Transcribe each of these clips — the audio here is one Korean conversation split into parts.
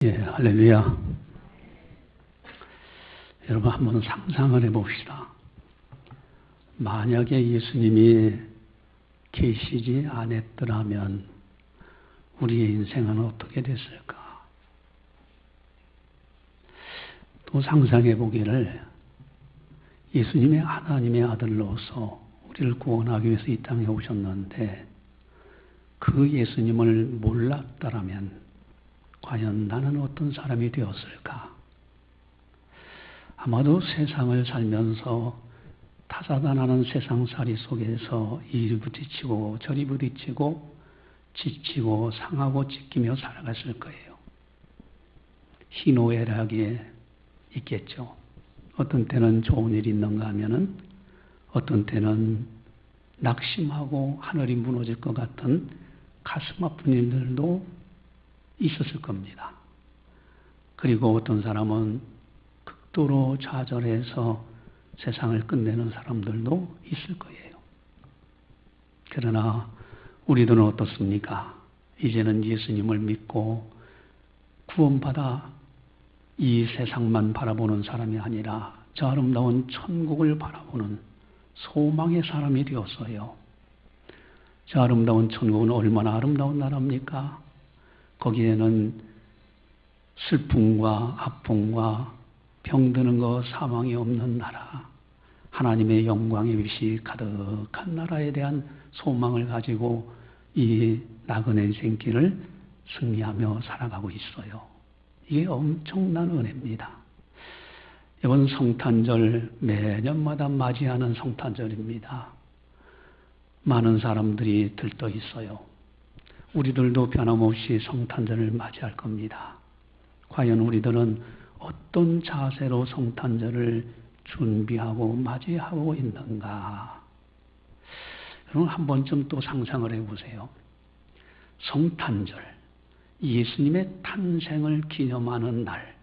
예, 할렐루야. 여러분 한번 상상을 해봅시다. 만약에 예수님이 계시지 않았더라면 우리의 인생은 어떻게 됐을까? 또 상상해 보기를 예수님이 하나님의 아들로서 우리를 구원하기 위해서 이 땅에 오셨는데 그 예수님을 몰랐더라면 과연 나는 어떤 사람이 되었을까? 아마도 세상을 살면서 다사다난한 세상살이 속에서 이리 부딪히고 저리 부딪히고 지치고 상하고 찢기며 살아갔을 거예요. 희노애락이 있겠죠. 어떤 때는 좋은 일이 있는가 하면은 어떤 때는 낙심하고 하늘이 무너질 것 같은 가슴 아픈 일들도 있었을 겁니다. 그리고 어떤 사람은 극도로 좌절해서 세상을 끝내는 사람들도 있을 거예요. 그러나 우리들은 어떻습니까? 이제는 예수님을 믿고 구원받아 이 세상만 바라보는 사람이 아니라 저 아름다운 천국을 바라보는 소망의 사람이 되었어요. 저 아름다운 천국은 얼마나 아름다운 나라입니까? 거기에는 슬픔과 아픔과 병드는 것, 사망이 없는 나라, 하나님의 영광의 빛이 가득한 나라에 대한 소망을 가지고 이 나그네 생길을 승리하며 살아가고 있어요. 이게 엄청난 은혜입니다. 이번 성탄절 매년마다 맞이하는 성탄절입니다. 많은 사람들이 들떠 있어요. 우리들도 변함없이 성탄절을 맞이할 겁니다. 과연 우리들은 어떤 자세로 성탄절을 준비하고 맞이하고 있는가? 여러분 한 번쯤 또 상상을 해보세요. 성탄절, 예수님의 탄생을 기념하는 날,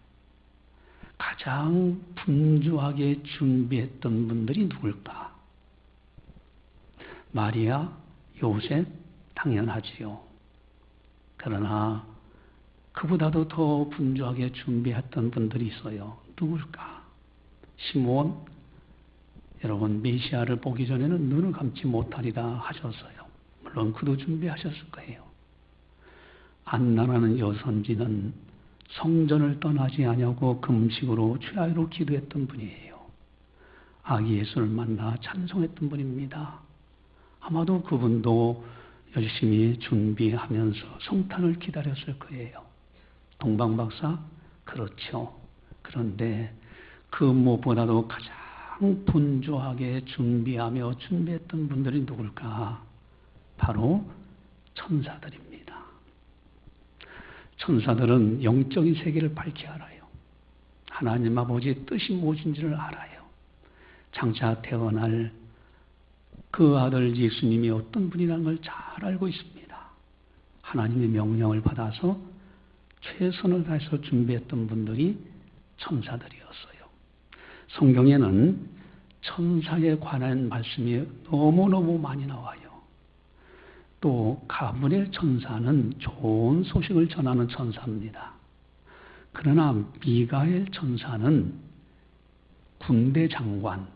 가장 분주하게 준비했던 분들이 누굴까? 마리아, 요셉, 당연하지요. 그러나 그보다도 더 분주하게 준비했던 분들이 있어요. 누굴까? 시므온, 여러분 메시아를 보기 전에는 눈을 감지 못하리라 하셨어요. 물론 그도 준비하셨을 거예요. 안나라는 여선지는 성전을 떠나지 아니하고 금식으로 주야로 기도했던 분이에요. 아기 예수를 만나 찬송했던 분입니다. 아마도 그분도 열심히 준비하면서 성탄을 기다렸을 거예요. 동방박사? 그렇죠. 그런데 그 무엇보다도 가장 분주하게 준비했던 분들이 누굴까? 바로 천사들입니다. 천사들은 영적인 세계를 밝히 알아요. 하나님 아버지의 뜻이 무엇인지를 알아요. 장차 태어날 그 아들 예수님이 어떤 분이라는 걸 잘 알고 있습니다. 하나님의 명령을 받아서 최선을 다해서 준비했던 분들이 천사들이었어요. 성경에는 천사에 관한 말씀이 너무너무 많이 나와요. 또 가브리엘 천사는 좋은 소식을 전하는 천사입니다. 그러나 미가엘 천사는 군대 장관,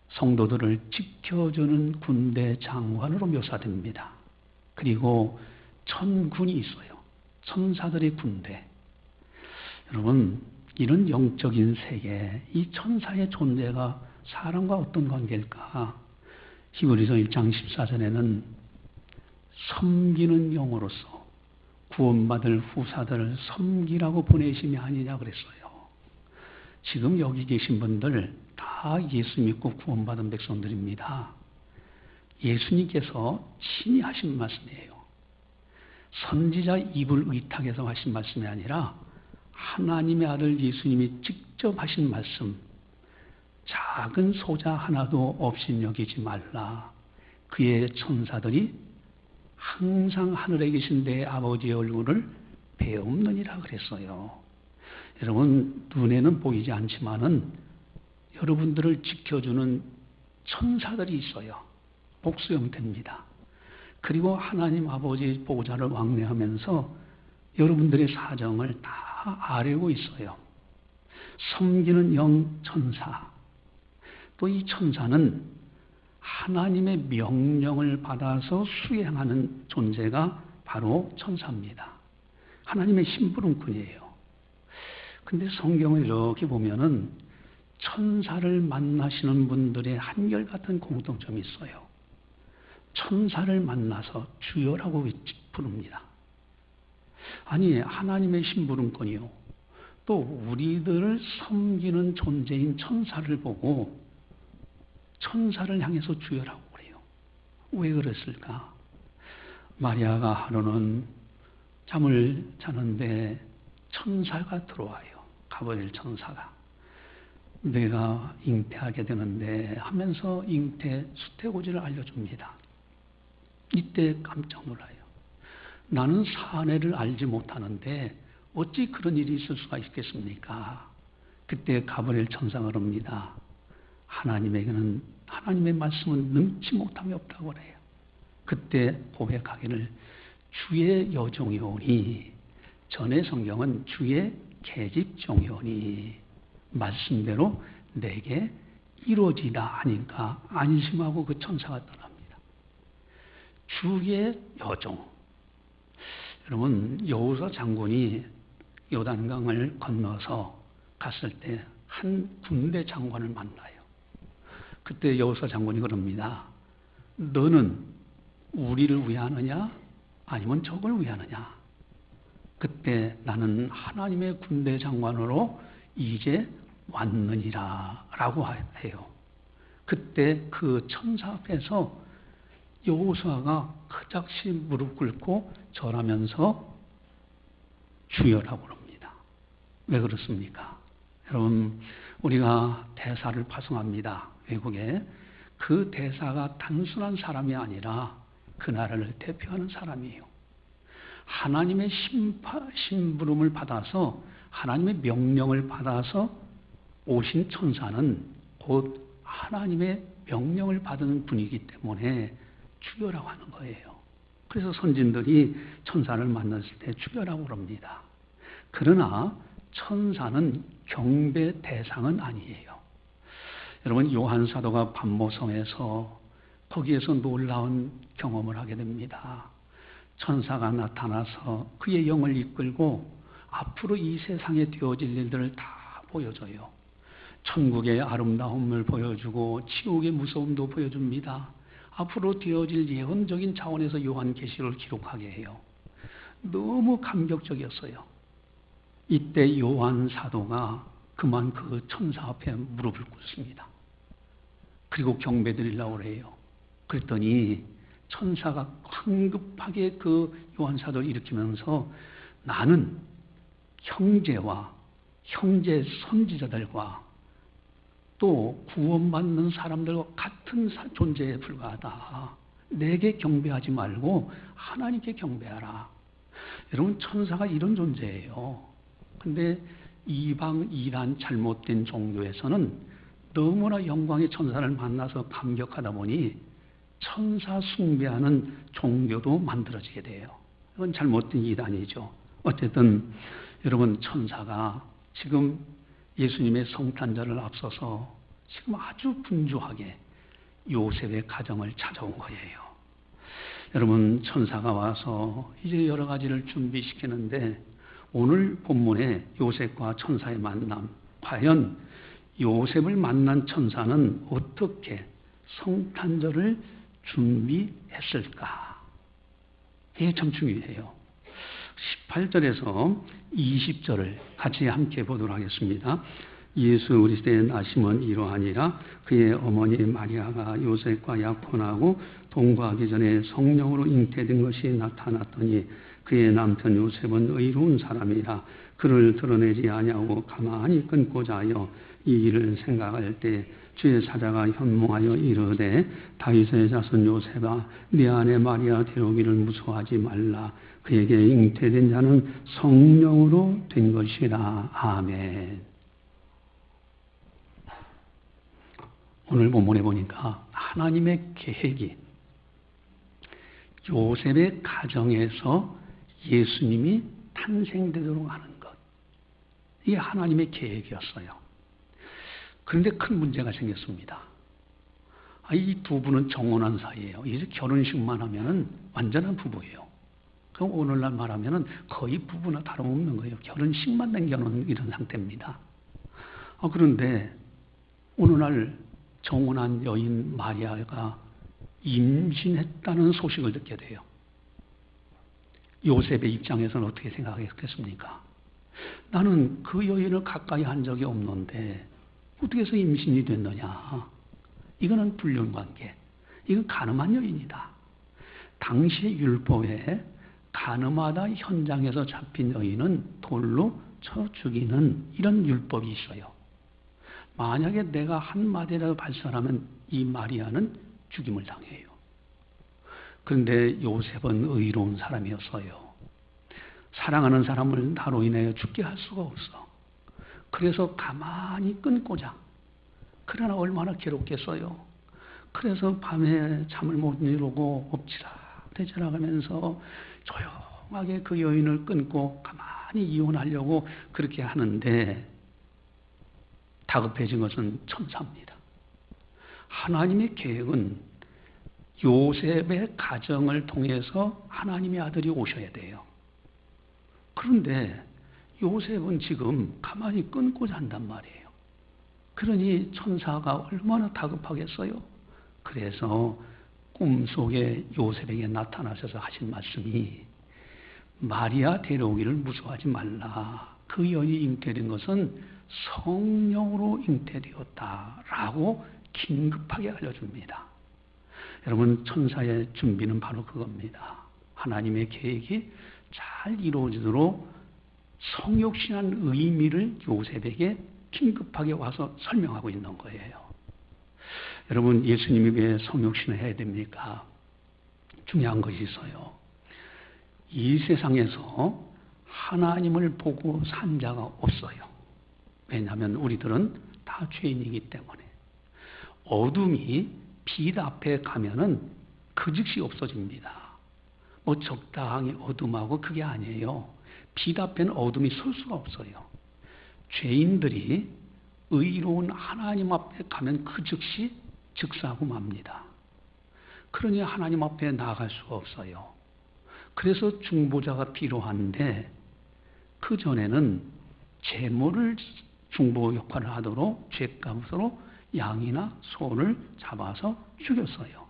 성도들을 지켜주는 군대 장관으로 묘사됩니다. 그리고 천군이 있어요. 천사들의 군대. 여러분, 이런 영적인 세계, 이 천사의 존재가 사람과 어떤 관계일까? 히브리서 1장 14절에는 섬기는 영으로서 구원받을 후사들을 섬기라고 보내심이 아니냐 그랬어요. 지금 여기 계신 분들 다 예수 믿고 구원받은 백성들입니다. 예수님께서 친히 하신 말씀이에요. 선지자 입을 의탁해서 하신 말씀이 아니라 하나님의 아들 예수님이 직접 하신 말씀. 작은 소자 하나도 없이 여기지 말라. 그의 천사들이 항상 하늘에 계신 내 아버지의 얼굴을 배움느니라 그랬어요. 여러분 눈에는 보이지 않지만은 여러분들을 지켜주는 천사들이 있어요. 복수 형태입니다. 그리고 하나님 아버지 보좌를 왕래하면서 여러분들의 사정을 다 알고 있어요. 섬기는 영 천사. 또 이 천사는 하나님의 명령을 받아서 수행하는 존재가 바로 천사입니다. 하나님의 심부름꾼이에요. 근데 성경을 이렇게 보면은 천사를 만나시는 분들의 한결같은 공통점이 있어요. 천사를 만나서 주여라고 부릅니다. 아니, 하나님의 심부름꾼이요. 또 우리들을 섬기는 존재인 천사를 보고 천사를 향해서 주여라고 그래요. 왜 그랬을까? 마리아가 하루는 잠을 자는데 천사가 들어와요. 가브리엘 천사가. 내가 잉태하게 되는데 하면서 잉태 수태고지를 알려줍니다. 이때 깜짝 놀라요. 나는 사내를 알지 못하는데 어찌 그런 일이 있을 수가 있겠습니까? 그때 가브리엘 천사가 그럽니다. 하나님에게는 하나님의 말씀은 능치 못함이 없다고 그래요. 그때 고백하기를 주의 여종이오니, 전의 성경은 주의 계집종이오니 말씀대로 내게 이루어지다 하니까 안심하고 그 천사가 떠납니다. 주의 여종. 여러분, 여호사 장군이 요단강을 건너서 갔을 때 한 군대 장관을 만나요. 그때 여호사 장군이 그럽니다. 너는 우리를 위하느냐 아니면 적을 위하느냐? 그때 나는 하나님의 군대 장관으로 이제 왔느니라 라고 해요. 그때 그 천사 앞에서 여호수아가 그작시 무릎 꿇고 절하면서 주여라고 그럽니다. 왜 그렇습니까? 여러분, 우리가 대사를 파송합니다. 외국에. 그 대사가 단순한 사람이 아니라 그 나라를 대표하는 사람이에요. 하나님의 심부름을 받아서 하나님의 명령을 받아서 오신 천사는 곧 하나님의 명령을 받은 분이기 때문에 주여라고 하는 거예요. 그래서 선진들이 천사를 만났을 때 주여라고 그럽니다. 그러나 천사는 경배 대상은 아니에요. 여러분, 요한 사도가 반모성에서 거기에서 놀라운 경험을 하게 됩니다. 천사가 나타나서 그의 영을 이끌고 앞으로 이 세상에 되어질 일들을 다 보여줘요. 천국의 아름다움을 보여주고 지옥의 무서움도 보여줍니다. 앞으로 되어질 예언적인 차원에서 요한계시를 기록하게 해요. 너무 감격적이었어요. 이때 요한 사도가 그만 그 천사 앞에 무릎을 꿇습니다. 그리고 경배드리려고 해요. 그랬더니 천사가 황급하게 그 요한 사도를 일으키면서 나는 형제와 형제 선지자들과 또 구원받는 사람들과 같은 존재에 불과하다. 내게 경배하지 말고 하나님께 경배하라. 여러분, 천사가 이런 존재예요. 근데 이방 이단 잘못된 종교에서는 너무나 영광의 천사를 만나서 감격하다 보니 천사 숭배하는 종교도 만들어지게 돼요. 이건 잘못된 이단이죠. 어쨌든 여러분, 천사가 지금 예수님의 성탄절을 앞서서 지금 아주 분주하게 요셉의 가정을 찾아온 거예요. 여러분, 천사가 와서 이제 여러 가지를 준비시키는데 오늘 본문에 요셉과 천사의 만남, 과연 요셉을 만난 천사는 어떻게 성탄절을 준비했을까? 이게 참 중요해요. 18절에서 20절을 같이 함께 보도록 하겠습니다. 예수 그리스도의 나심은 이러하니라. 그의 어머니 마리아가 요셉과 약혼하고 동거하기 전에 성령으로 잉태된 것이 나타났더니 그의 남편 요셉은 의로운 사람이라 그를 드러내지 아니하고 가만히 끊고자 하여 이 일을 생각할 때 주의 사자가 현몽하여 이르되 다윗의 자손 요셉아 네 아내 마리아 데려오기를 무서워하지 말라. 그에게 잉태된 자는 성령으로 된 것이라. 아멘. 오늘 본문에 보니까 하나님의 계획이 요셉의 가정에서 예수님이 탄생되도록 하는 것. 이게 하나님의 계획이었어요. 그런데 큰 문제가 생겼습니다. 이 두 분은 정혼한 사이예요. 이제 결혼식만 하면은 완전한 부부예요. 그럼 오늘날 말하면은 거의 부부나 다름없는 거예요. 결혼식만 남겨놓은 이런 상태입니다. 그런데 어느 날 정혼한 여인 마리아가 임신했다는 소식을 듣게 돼요. 요셉의 입장에서는 어떻게 생각했겠습니까? 나는 그 여인을 가까이 한 적이 없는데 어떻게 해서 임신이 됐느냐? 이거는 불륜관계. 이건 간음한 여인이다. 당시 율법에 간음하다 현장에서 잡힌 여인은 돌로 쳐 죽이는 이런 율법이 있어요. 만약에 내가 한마디라도 발설하면 이 마리아는 죽임을 당해요. 그런데 요셉은 의로운 사람이었어요. 사랑하는 사람을 나로 인하여 죽게 할 수가 없어. 그래서 가만히 끊고자. 그러나 얼마나 괴롭겠어요. 그래서 밤에 잠을 못 이루고 엎치락대치락 하면서 조용하게 그 여인을 끊고 가만히 이혼하려고 그렇게 하는데 다급해진 것은 천사입니다. 하나님의 계획은 요셉의 가정을 통해서 하나님의 아들이 오셔야 돼요. 그런데 요셉은 지금 가만히 끊고자 한단 말이에요. 그러니 천사가 얼마나 다급하겠어요. 그래서 꿈속에 요셉에게 나타나셔서 하신 말씀이 마리아 데려오기를 무서워하지 말라. 그 여인이 잉태된 것은 성령으로 잉태되었다라고 긴급하게 알려줍니다. 여러분, 천사의 준비는 바로 그겁니다. 하나님의 계획이 잘 이루어지도록 성육신한 의미를 요셉에게 긴급하게 와서 설명하고 있는 거예요. 여러분, 예수님이 왜 성육신을 해야 됩니까? 중요한 것이 있어요. 이 세상에서 하나님을 보고 산 자가 없어요. 왜냐하면 우리들은 다 죄인이기 때문에. 어둠이 빛 앞에 가면은 그 즉시 없어집니다. 적당히 어둠하고 그게 아니에요. 빛 앞에는 어둠이 설 수가 없어요. 죄인들이 의로운 하나님 앞에 가면 그 즉시 즉사하고 맙니다. 그러니 하나님 앞에 나아갈 수가 없어요. 그래서 중보자가 필요한데 그 전에는 제물을 중보 역할을 하도록 죗값으로 양이나 소를 잡아서 죽였어요.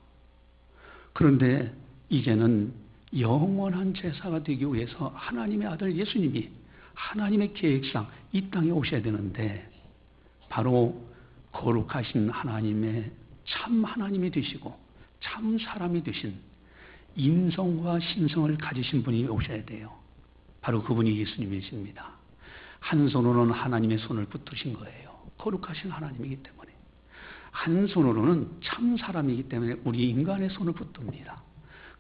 그런데 이제는 영원한 제사가 되기 위해서 하나님의 아들 예수님이 하나님의 계획상 이 땅에 오셔야 되는데 바로 거룩하신 하나님의 참 하나님이 되시고 참 사람이 되신 인성과 신성을 가지신 분이 오셔야 돼요. 바로 그분이 예수님이십니다. 한 손으로는 하나님의 손을 붙드신 거예요. 거룩하신 하나님이기 때문에. 한 손으로는 참 사람이기 때문에 우리 인간의 손을 붙듭니다.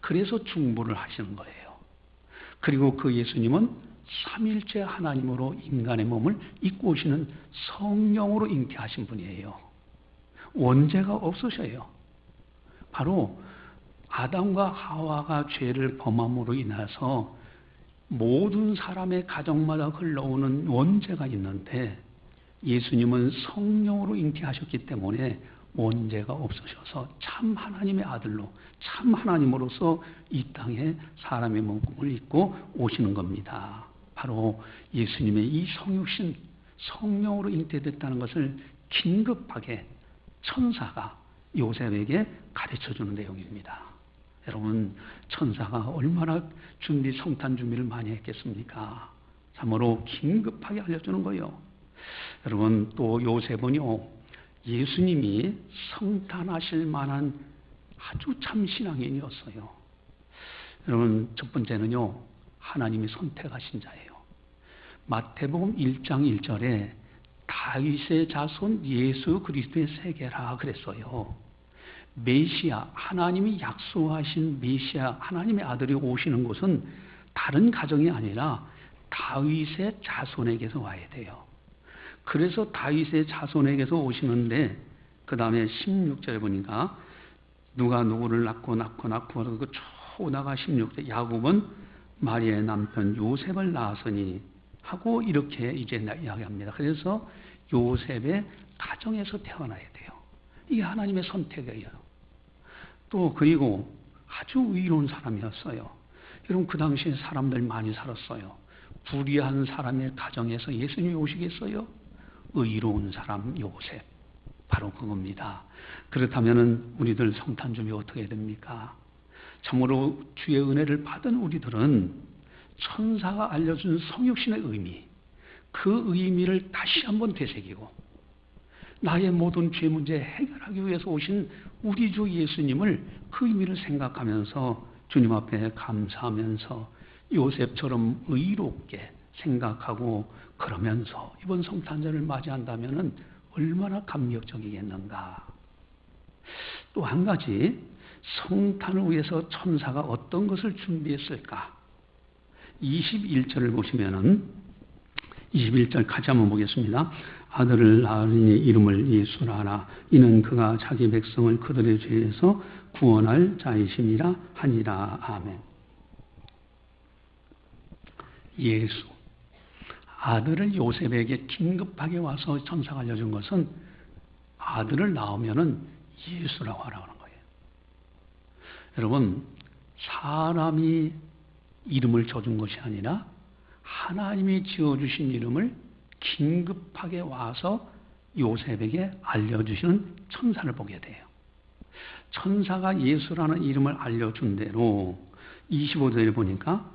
그래서 중보를 하시는 거예요. 그리고 그 예수님은 삼일째 하나님으로 인간의 몸을 입고 오시는 성령으로 잉태하신 분이에요. 원죄가 없으셔요. 바로 아담과 하와가 죄를 범함으로 인해서 모든 사람의 가정마다 흘러오는 원죄가 있는데 예수님은 성령으로 잉태하셨기 때문에 원죄가 없으셔서 참 하나님의 아들로 참 하나님으로서 이 땅에 사람의 몸을 입고 오시는 겁니다. 바로 예수님의 이 성육신 성령으로 잉태됐다는 것을 긴급하게 천사가 요셉에게 가르쳐주는 내용입니다. 여러분, 천사가 얼마나 성탄 준비를 많이 했겠습니까? 참으로 긴급하게 알려주는 거예요. 여러분, 또 요셉은요, 예수님이 성탄하실 만한 아주 참 신앙인이었어요. 여러분, 첫 번째는요, 하나님이 선택하신 자예요. 마태복음 1장 1절에 다윗의 자손 예수 그리스도의 세계라 그랬어요. 메시아, 하나님이 약속하신 메시아, 하나님의 아들이 오시는 곳은 다른 가정이 아니라 다윗의 자손에게서 와야 돼요. 그래서 다윗의 자손에게서 오시는데 그 다음에 16절에 보니까 누가 누구를 낳고 쭉 오다가 16절 야곱은 마리아의 남편 요셉을 낳았으니 하고 이렇게 이제 이야기합니다. 그래서 요셉의 가정에서 태어나야 돼요. 이게 하나님의 선택이에요. 또 그리고 아주 의로운 사람이었어요. 여러분 그 당시에 사람들 많이 살았어요. 불의한 사람의 가정에서 예수님이 오시겠어요? 의로운 사람 요셉. 바로 그겁니다. 그렇다면 우리들 성탄 준비 어떻게 됩니까? 참으로 주의 은혜를 받은 우리들은 천사가 알려준 성육신의 의미, 그 의미를 다시 한번 되새기고 나의 모든 죄 문제 해결하기 위해서 오신 우리 주 예수님을 그 의미를 생각하면서 주님 앞에 감사하면서 요셉처럼 의롭게 생각하고 그러면서 이번 성탄절을 맞이한다면 얼마나 감격적이겠는가. 또 한 가지 성탄을 위해서 천사가 어떤 것을 준비했을까? 21절을 보시면은 21절 같이 한번 보겠습니다. 아들을 낳으니 이름을 예수라 하라. 이는 그가 자기 백성을 그들의 죄에서 구원할 자이심이라 하니라. 아멘. 예수. 아들을 요셉에게 긴급하게 와서 천사가 알려준 것은 아들을 낳으면은 예수라고 하라고 하는 거예요. 여러분, 사람이 이름을 줘준 것이 아니라 하나님이 지어주신 이름을 긴급하게 와서 요셉에게 알려주시는 천사를 보게 돼요. 천사가 예수라는 이름을 알려준 대로 25절에 보니까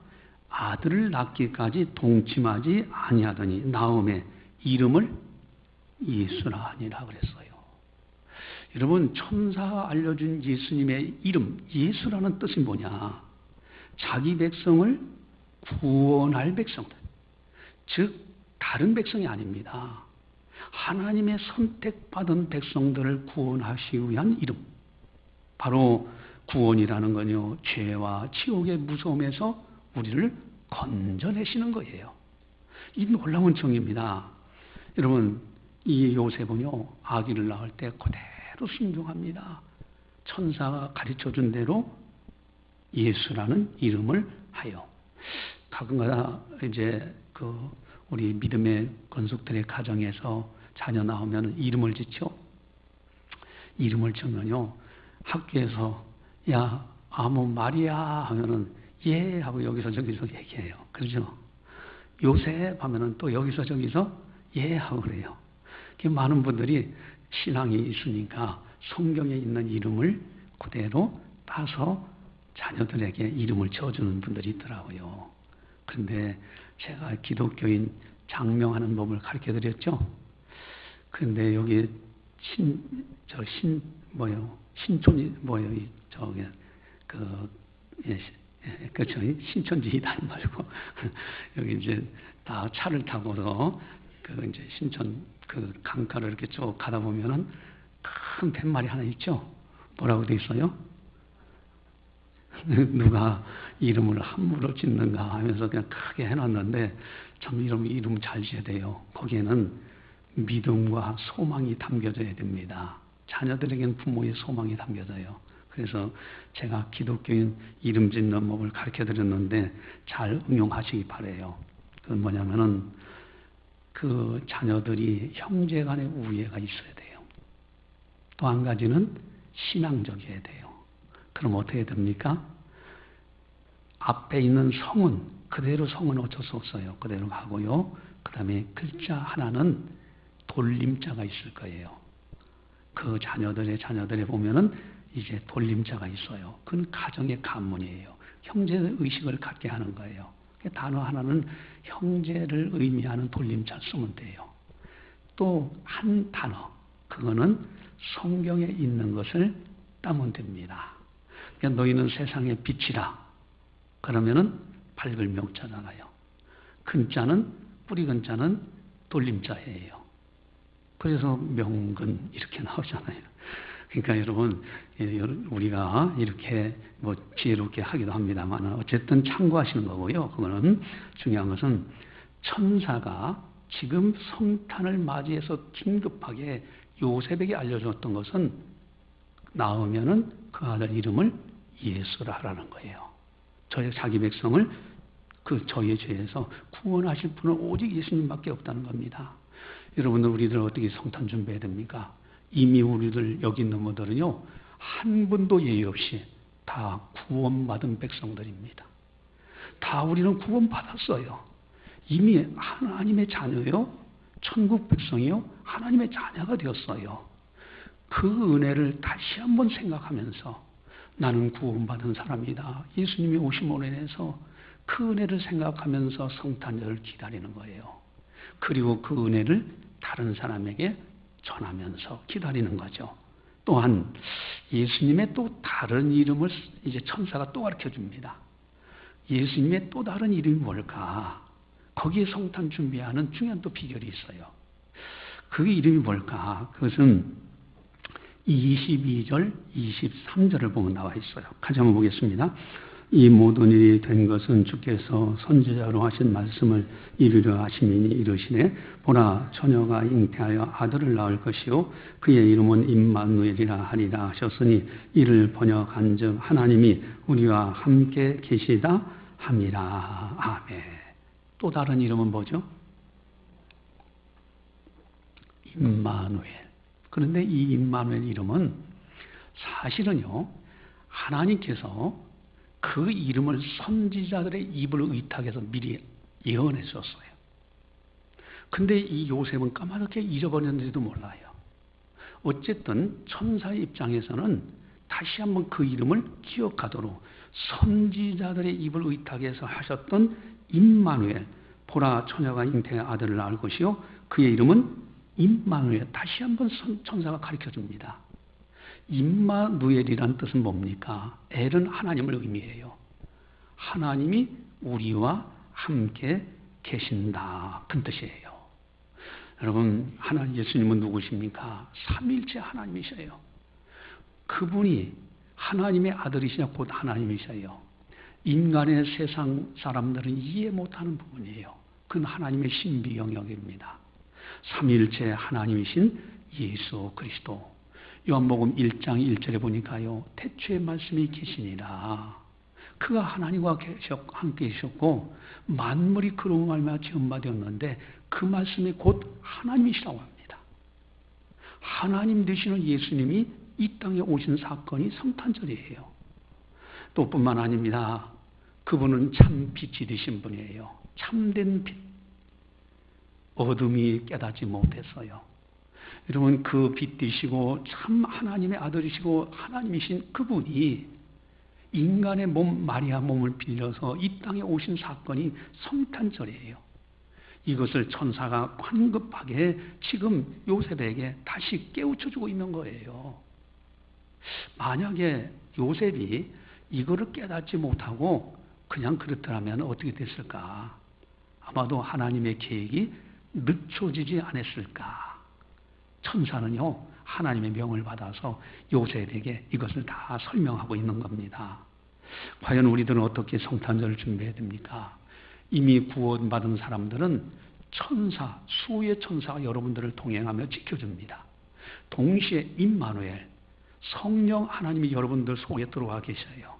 아들을 낳기까지 동침하지 아니하더니 나음에 이름을 예수라 하니라 그랬어요. 여러분, 천사가 알려준 예수님의 이름 예수라는 뜻이 뭐냐? 자기 백성을 구원할 백성들, 즉 다른 백성이 아닙니다. 하나님의 선택받은 백성들을 구원하시기 위한 이름. 바로 구원이라는 건요, 죄와 지옥의 무서움에서 우리를 건져내시는 거예요. 이 놀라운 정의입니다. 여러분, 이 요셉은요, 아기를 낳을 때 그대로 순종합니다. 천사가 가르쳐준 대로 예수라는 이름을 하여. 가끔가다 이제 우리 믿음의 건속들의 가정에서 자녀 나오면 이름을 짓죠. 이름을 짓면요, 학교에서 야 아무 말이야 하면은 예 하고 여기서 저기서 얘기해요. 그렇죠? 요셉 하면은 또 여기서 저기서 예 하고 그래요. 많은 분들이 신앙이 있으니까 성경에 있는 이름을 그대로 따서 자녀들에게 이름을 지어주는 분들이 있더라고요. 그런데 제가 기독교인 장명하는 법을 가르쳐 드렸죠. 그런데 여기 신촌이 그렇죠. 신천지 이단 말고 여기 이제 다 차를 타고서 이제 신천 강가를 이렇게 쭉 가다 보면은 큰 팻말이 하나 있죠. 뭐라고 돼 있어요? 누가 이름을 함부로 짓는가 하면서 그냥 크게 해놨는데 참 이름 잘 지어야 돼요. 거기에는 믿음과 소망이 담겨져야 됩니다. 자녀들에게는 부모의 소망이 담겨져요. 그래서 제가 기독교인 이름 짓는 법을 가르쳐 드렸는데 잘 응용하시기 바라요. 그건 뭐냐면은 그 자녀들이 형제 간의 우애가 있어야 돼요. 또 한 가지는 신앙적이어야 돼요. 그럼 어떻게 됩니까? 앞에 있는 성은 그대로 성은 어쩔 수 없어요. 그대로 가고요. 그 다음에 글자 하나는 돌림자가 있을 거예요. 그 자녀들의 보면은 이제 돌림자가 있어요. 그건 가정의 가문이에요. 형제 의식을 갖게 하는 거예요. 단어 하나는 형제를 의미하는 돌림자 쓰면 돼요. 또 한 단어, 그거는 성경에 있는 것을 따면 됩니다. 그러니까 너희는 세상의 빛이라. 그러면은 밝을 명자잖아요. 근자는 뿌리 근자는 돌림자예요. 그래서 명근 이렇게 나오잖아요. 그러니까 여러분, 우리가 이렇게 지혜롭게 하기도 합니다만 어쨌든 참고하시는 거고요. 그거는 중요한 것은 천사가 지금 성탄을 맞이해서 긴급하게 요셉에게 알려줬던 것은 낳으면은 그 아들 이름을 예수라 하라는 거예요. 자기 백성을 그 저의 죄에서 구원하실 분은 오직 예수님밖에 없다는 겁니다. 여러분들 우리들 어떻게 성탄 준비해야 됩니까? 이미 우리들 여기 있는 분들은요 한 분도 예의 없이 다 구원받은 백성들입니다. 다 우리는 구원받았어요. 이미 하나님의 자녀요, 천국 백성이요, 하나님의 자녀가 되었어요. 그 은혜를 다시 한번 생각하면서 나는 구원받은 사람이다. 예수님이 오심으로 인해서 그 은혜를 생각하면서 성탄절을 기다리는 거예요. 그리고 그 은혜를 다른 사람에게 전하면서 기다리는 거죠. 또한 예수님의 또 다른 이름을 이제 천사가 또 가르쳐 줍니다. 예수님의 또 다른 이름이 뭘까? 거기에 성탄 준비하는 중요한 또 비결이 있어요. 그 이름이 뭘까? 그것은 22절, 23절을 보면 나와 있어요. 같이 한번 보겠습니다. 이 모든 일이 된 것은 주께서 선지자로 하신 말씀을 이루려 하심이니 이르시되 보라 처녀가 잉태하여 아들을 낳을 것이요 그의 이름은 임마누엘이라 하리라 하셨으니 이를 번역한즉 하나님이 우리와 함께 계시다 함이라. 아멘. 또 다른 이름은 뭐죠? 임마누엘. 그런데 이 임마누엘 이름은 사실은요 하나님께서 그 이름을 선지자들의 입을 의탁해서 미리 예언했었어요. 근데 이 요셉은 까맣게 잊어버렸는지도 몰라요. 어쨌든 천사의 입장에서는 다시 한번 그 이름을 기억하도록 선지자들의 입을 의탁해서 하셨던 임마누엘, 보라 처녀가 잉태의 아들을 낳을 것이요 그의 이름은 임마누엘. 다시 한번 천사가 가르쳐줍니다. 임마누엘이란 뜻은 뭡니까? 엘은 하나님을 의미해요. 하나님이 우리와 함께 계신다. 그 뜻이에요. 여러분, 예수님은 누구십니까? 삼위일체 하나님이셔요. 그분이 하나님의 아들이시냐 곧 하나님이셔요. 인간의 세상 사람들은 이해 못하는 부분이에요. 그건 하나님의 신비 영역입니다. 삼위일체 하나님이신 예수 그리스도. 요한복음 1장 1절에 보니까요. 태초에 말씀이 계시니라. 그가 하나님과 함께 계셨고 만물이 그로 말미암아 지음받았는데 그 말씀이 곧 하나님이시라고 합니다. 하나님 되시는 예수님이 이 땅에 오신 사건이 성탄절이에요. 또 뿐만 아닙니다. 그분은 참 빛이 되신 분이에요. 참된 빛. 어둠이 깨닫지 못했어요. 여러분 그 빛 되시고 참 하나님의 아들이시고 하나님이신 그분이 인간의 몸 마리아 몸을 빌려서 이 땅에 오신 사건이 성탄절이에요. 이것을 천사가 황급하게 지금 요셉에게 다시 깨우쳐주고 있는 거예요. 만약에 요셉이 이거를 깨닫지 못하고 그냥 그렇더라면 어떻게 됐을까? 아마도 하나님의 계획이 늦춰지지 않았을까? 천사는요 하나님의 명을 받아서 요셉에게 이것을 다 설명하고 있는 겁니다. 과연 우리들은 어떻게 성탄절을 준비해야 됩니까? 이미 구원받은 사람들은 천사, 수의 천사가 여러분들을 동행하며 지켜줍니다. 동시에 임마누엘, 성령 하나님이 여러분들 속에 들어와 계셔요.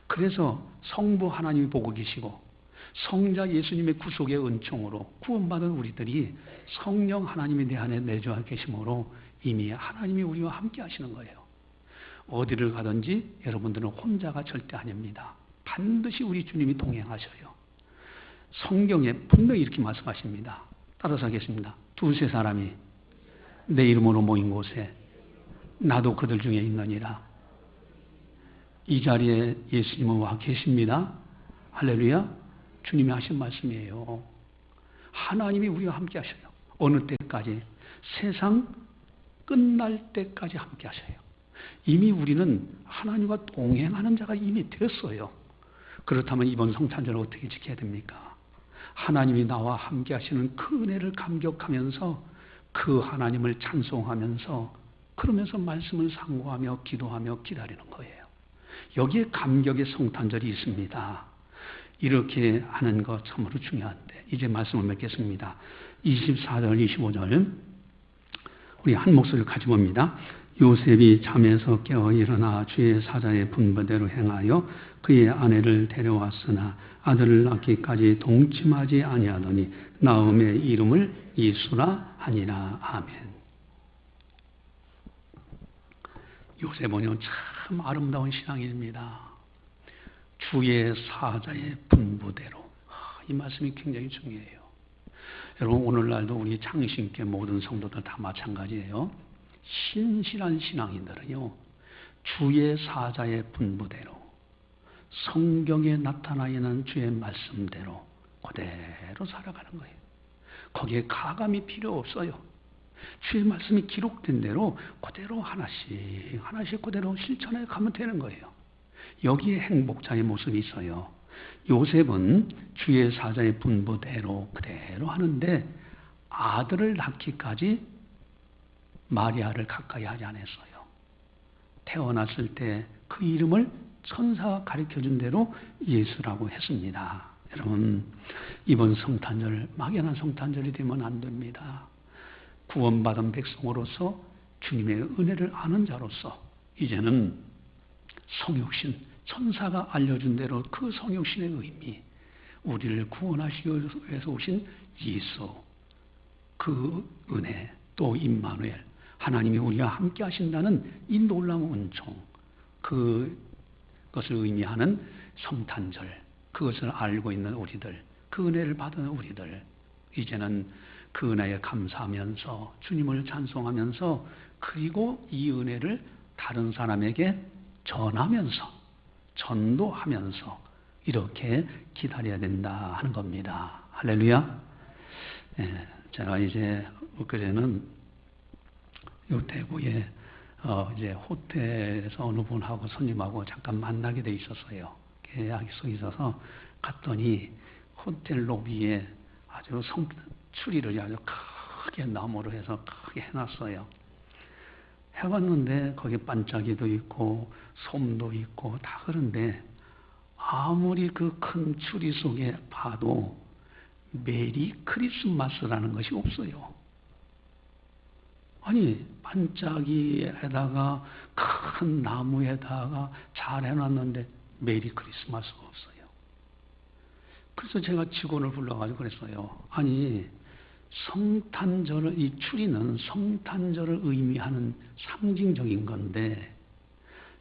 그래서 성부 하나님이 보고 계시고 성자 예수님의 구속의 은총으로 구원받은 우리들이 성령 하나님이 내 안에 내주하 계심으로 이미 하나님이 우리와 함께 하시는 거예요. 어디를 가든지 여러분들은 혼자가 절대 아닙니다. 반드시 우리 주님이 동행하셔요. 성경에 분명히 이렇게 말씀하십니다. 따라서 하겠습니다. 두세 사람이 내 이름으로 모인 곳에 나도 그들 중에 있느니라. 이 자리에 예수님은 와 계십니다. 할렐루야. 주님이 하신 말씀이에요. 하나님이 우리와 함께 하셔요. 어느 때까지? 세상 끝날 때까지 함께 하셔요. 이미 우리는 하나님과 동행하는 자가 이미 됐어요. 그렇다면 이번 성탄절을 어떻게 지켜야 됩니까? 하나님이 나와 함께 하시는 그 은혜를 감격하면서 그 하나님을 찬송하면서 그러면서 말씀을 상고하며 기도하며 기다리는 거예요. 여기에 감격의 성탄절이 있습니다. 이렇게 하는 것 참으로 중요한데 이제 말씀을 맺겠습니다. 24절 25절 우리 한 목소리를 가지고 봅니다. 요셉이 잠에서 깨어 일어나 주의 사자의 분부대로 행하여 그의 아내를 데려왔으나 아들을 낳기까지 동침하지 아니하더니 나음의 이름을 이수라 하니라. 아멘. 요셉은요 참 아름다운 신앙인입니다. 주의 사자의 분부대로. 이 말씀이 굉장히 중요해요. 여러분 오늘날도 우리 창신교 모든 성도들 다 마찬가지예요. 신실한 신앙인들은요 주의 사자의 분부대로 성경에 나타나 있는 주의 말씀대로 그대로 살아가는 거예요. 거기에 가감이 필요 없어요. 주의 말씀이 기록된 대로 그대로 하나씩 그대로 실천해 가면 되는 거예요. 여기에 행복자의 모습이 있어요. 요셉은 주의 사자의 분부대로 그대로 하는데 아들을 낳기까지 마리아를 가까이 하지 않았어요. 태어났을 때 그 이름을 천사가 가르쳐준 대로 예수라고 했습니다. 여러분 이번 성탄절 막연한 성탄절이 되면 안 됩니다. 구원받은 백성으로서 주님의 은혜를 아는 자로서 이제는 성육신 천사가 알려준 대로 그 성육신의 의미, 우리를 구원하시기 위해서 오신 예수, 그 은혜, 또 임마누엘, 하나님이 우리와 함께 하신다는 이 놀라운 은총, 그것을 의미하는 성탄절, 그것을 알고 있는 우리들, 그 은혜를 받은 우리들, 이제는 그 은혜에 감사하면서 주님을 찬송하면서 그리고 이 은혜를 다른 사람에게 전하면서 전도하면서 이렇게 기다려야 된다 하는 겁니다. 할렐루야. 제가 이제 엊그제는 요 대구에 이제 호텔에서 어느 분하고 손님하고 잠깐 만나게 돼 있었어요. 계약이 있어서 갔더니 호텔 로비에 아주 추리를 아주 크게 나무로 해서 크게 해놨어요. 해봤는데 거기에 반짝이도 있고 솜도 있고 다 그런데 아무리 그 큰 추리 속에 봐도 메리 크리스마스라는 것이 없어요. 아니 반짝이에다가 큰 나무에다가 잘 해놨는데 메리 크리스마스가 없어요. 그래서 제가 직원을 불러가지고 그랬어요. 아니 성탄절을, 이 추리는 성탄절을 의미하는 상징적인 건데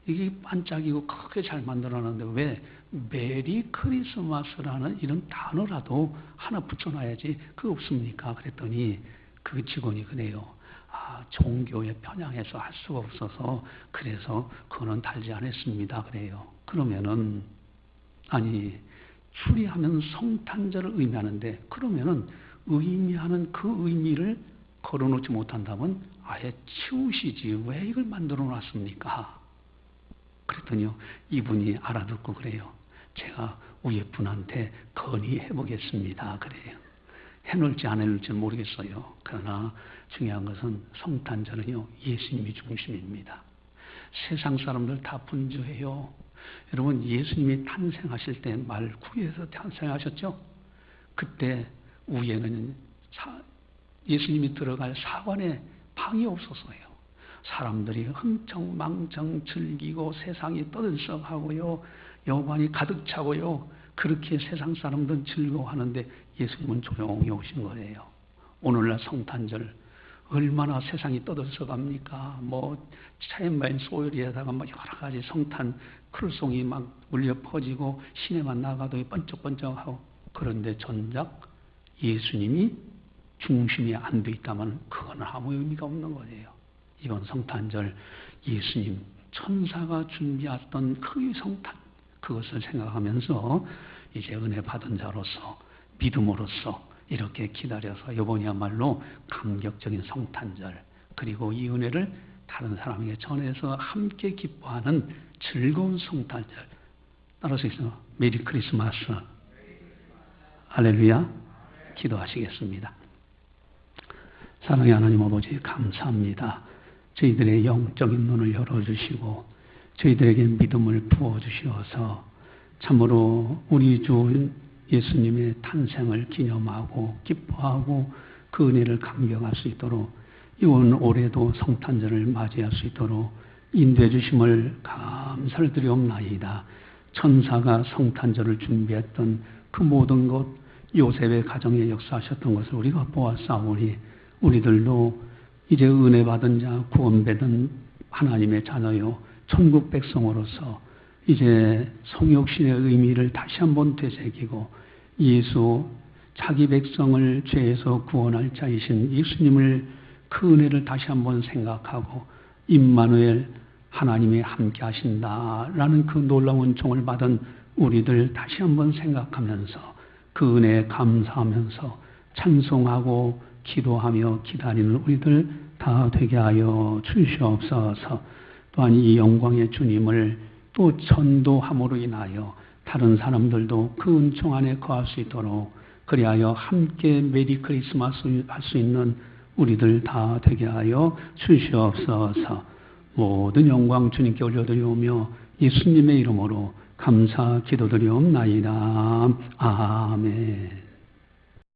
이게 반짝이고 크게 잘 만들어놨는데 왜 메리 크리스마스라는 이런 단어라도 하나 붙여놔야지 그거 없습니까? 그랬더니 그 직원이 그래요. 종교에 편향해서 할 수가 없어서 그래서 그거는 달지 않았습니다. 그래요. 그러면은 아니 추리하면 성탄절을 의미하는데 그러면은 의미하는 그 의미를 걸어놓지 못한다면 아예 치우시지 왜 이걸 만들어 놨습니까? 그랬더니요 이분이 알아듣고 그래요. 제가 위에 분한테 건의해 보겠습니다. 그래요. 해놓을지 안 해놓을지 모르겠어요. 그러나 중요한 것은 성탄절은요 예수님이 중심입니다. 세상 사람들 다 분주해요. 여러분 예수님이 탄생하실 때 말구에서 탄생하셨죠? 그때 위에는 예수님이 들어갈 사관에 방이 없었어요. 사람들이 흥청망청 즐기고 세상이 떠들썩하고요. 여관이 가득 차고요. 그렇게 세상 사람들은 즐거워하는데 예수님은 조용히 오신 거예요. 오늘날 성탄절 얼마나 세상이 떠들썩합니까? 차엠바인 소요리에다가 여러 가지 성탄 크루송이 막 울려 퍼지고 시내만 나가도 번쩍번쩍하고 그런데 정작 예수님이 중심이 안 돼 있다면 그건 아무 의미가 없는 거예요. 이번 성탄절 예수님 천사가 준비했던 그 성탄 그것을 생각하면서 이제 은혜 받은 자로서 믿음으로써 이렇게 기다려서 이번이야말로 감격적인 성탄절 그리고 이 은혜를 다른 사람에게 전해서 함께 기뻐하는 즐거운 성탄절 따라서 있어 메리 크리스마스 할렐루야 기도하시겠습니다. 사랑의 하나님 아버지 감사합니다. 저희들의 영적인 눈을 열어주시고 저희들에게 믿음을 부어주시어서 참으로 우리 주 예수님의 탄생을 기념하고 기뻐하고 그 은혜를 감격할 수 있도록 이번 올해도 성탄절을 맞이할 수 있도록 인도해 주심을 감사를 드리옵나이다. 천사가 성탄절을 준비했던 그 모든 것, 요셉의 가정에 역사하셨던 것을 우리가 보았사오니 우리들도 이제 은혜 받은 자, 구원받은 하나님의 자녀요 천국 백성으로서 이제 성육신의 의미를 다시 한번 되새기고 예수 자기 백성을 죄에서 구원할 자이신 예수님을 그 은혜를 다시 한번 생각하고 임마누엘 하나님이 함께 하신다라는 그 놀라운 종을 받은 우리들 다시 한번 생각하면서 그 은혜에 감사하면서 찬송하고 기도하며 기다리는 우리들 다 되게 하여 주시옵소서. 또한 이 영광의 주님을 또 전도함으로 인하여 다른 사람들도 그 은총 안에 거할 수 있도록 그리하여 함께 메리 크리스마스 할 수 있는 우리들 다 되게 하여 주시옵소서. 모든 영광 주님께 올려드리오며 예수님의 이름으로 감사 기도드리옵나이다. 아멘.